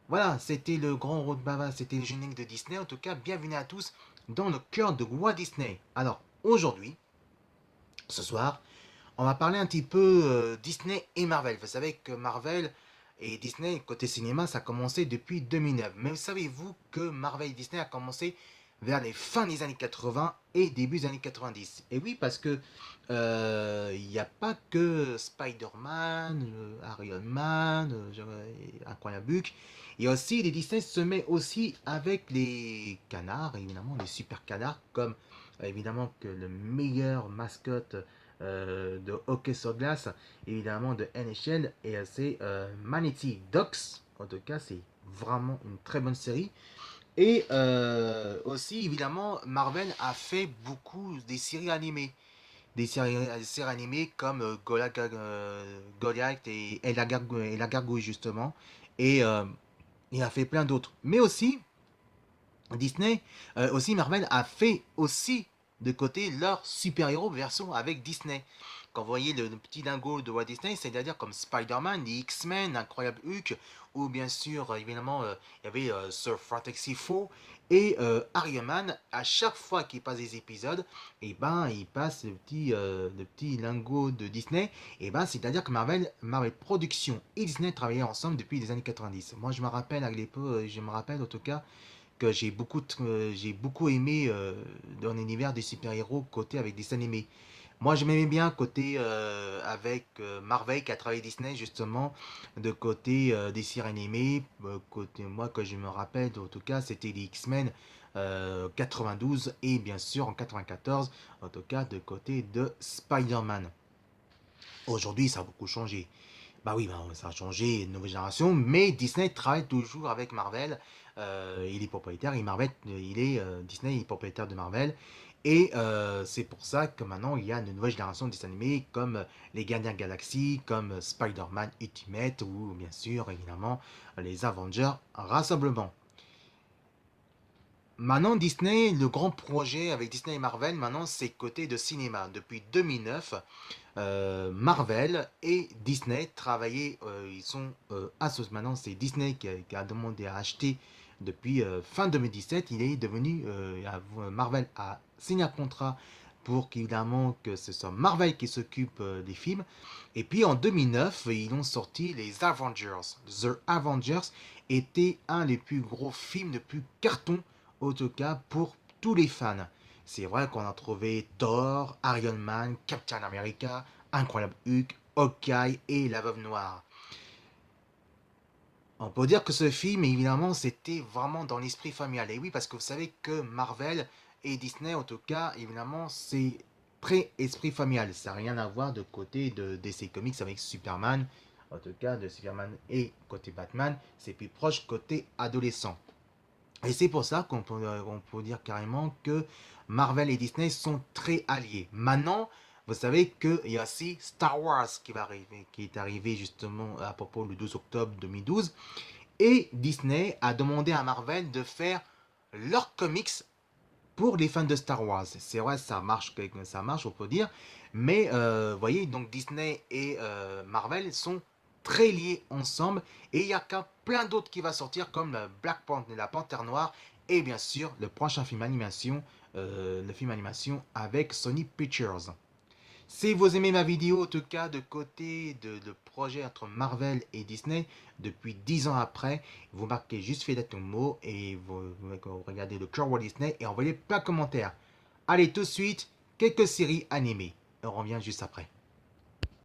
Voilà, c'était le grand road baba, c'était le générique de Disney. En tout cas, bienvenue à tous dans le cœur de Walt Disney. Alors, aujourd'hui, ce soir, on va parler un petit peu Disney et Marvel. Vous savez que Marvel et Disney, côté cinéma, ça a commencé depuis 2009. Mais savez-vous que Marvel et Disney a commencé vers les fins des années 80 et début des années 90? Et oui, parce que il n'y a pas que Spider-Man, Iron Man, Incroyable Hulk. Il y a aussi, les Disney se met aussi avec les canards, évidemment, les super canards, comme évidemment que le meilleur mascotte de hockey sur glace, évidemment de NHL, et c'est Manatee Ducks. En tout cas, c'est vraiment une très bonne série. Et aussi, évidemment, Marvel a fait beaucoup des séries animées. Des séries animées comme Goliath et la Gargouille, justement. Et il a fait plein d'autres. Mais aussi, Disney, aussi Marvel a fait aussi de côté leur super-héros version avec Disney. Quand vous voyez le petit dingo de Walt Disney, c'est-à-dire comme Spider-Man, les X-Men, l'Incroyable Hulk, ou bien sûr, évidemment, il y avait Sir Fantasy Four et Iron Man. À chaque fois qu'il passe des épisodes, et ben, il passe le petit lingot de Disney. Et ben, c'est-à-dire que Marvel Productions et Disney travaillaient ensemble depuis les années 90. Moi, je me rappelle à l'époque, je me rappelle en tout cas que j'ai beaucoup aimé dans l'univers des super-héros côté avec des animés. Moi, je m'aimais bien côté avec Marvel qui a travaillé Disney justement, de côté des séries animées. Côté moi, que je me rappelle, en tout cas, c'était les X-Men 92 et bien sûr en 94, en tout cas de côté de Spider-Man. Aujourd'hui, ça a beaucoup changé. Bah oui, bah, ça a changé, une nouvelle génération, mais Disney travaille toujours avec Marvel. Il est propriétaire, Disney est propriétaire de Marvel. Et c'est pour ça que maintenant il y a une nouvelle génération de dessins animés comme les Gardiens de la Galaxie, comme Spider-Man Ultimate ou bien sûr évidemment les Avengers Rassemblement. Maintenant, Disney, le grand projet avec Disney et Marvel, maintenant, c'est côté de cinéma. Depuis 2009, Marvel et Disney travaillaient, ils sont associés. Maintenant, c'est Disney qui a demandé à acheter depuis fin 2017. Il est devenu, Marvel a signé un contrat pour qu'évidemment que ce soit Marvel qui s'occupe des films. Et puis en 2009, ils ont sorti les Avengers. The Avengers était un des plus gros films, de plus cartons en tout cas pour tous les fans. C'est vrai qu'on a trouvé Thor, Iron Man, Captain America, Incroyable Hulk, Hawkeye et la Veuve Noire. On peut dire que ce film, évidemment, c'était vraiment dans l'esprit familial. Et oui, parce que vous savez que Marvel et Disney, en tout cas, évidemment, c'est très esprit familial. Ça n'a rien à voir de côté de DC Comics avec Superman. En tout cas, de Superman et côté Batman, c'est plus proche côté adolescent. Et c'est pour ça qu'on peut dire carrément que Marvel et Disney sont très alliés. Maintenant, vous savez qu'il y a aussi Star Wars qui va arriver, qui est arrivé justement à propos le 12 octobre 2012. Et Disney a demandé à Marvel de faire leurs comics pour les fans de Star Wars. C'est vrai, ça marche, on peut dire. Mais vous voyez, donc Disney et Marvel sont très liés ensemble. Et il y a plein d'autres qui va sortir, comme Black Panther, la Panthère Noire, et bien sûr le prochain film animation, le film animation avec Sony Pictures. Si vous aimez ma vidéo, en tout cas, de côté de projet entre Marvel et Disney, depuis 10 ans après, vous marquez juste Fedette mot et vous regardez le cœur Walt Disney et envoyez plein de commentaires. Allez, tout de suite, quelques séries animées. On revient juste après.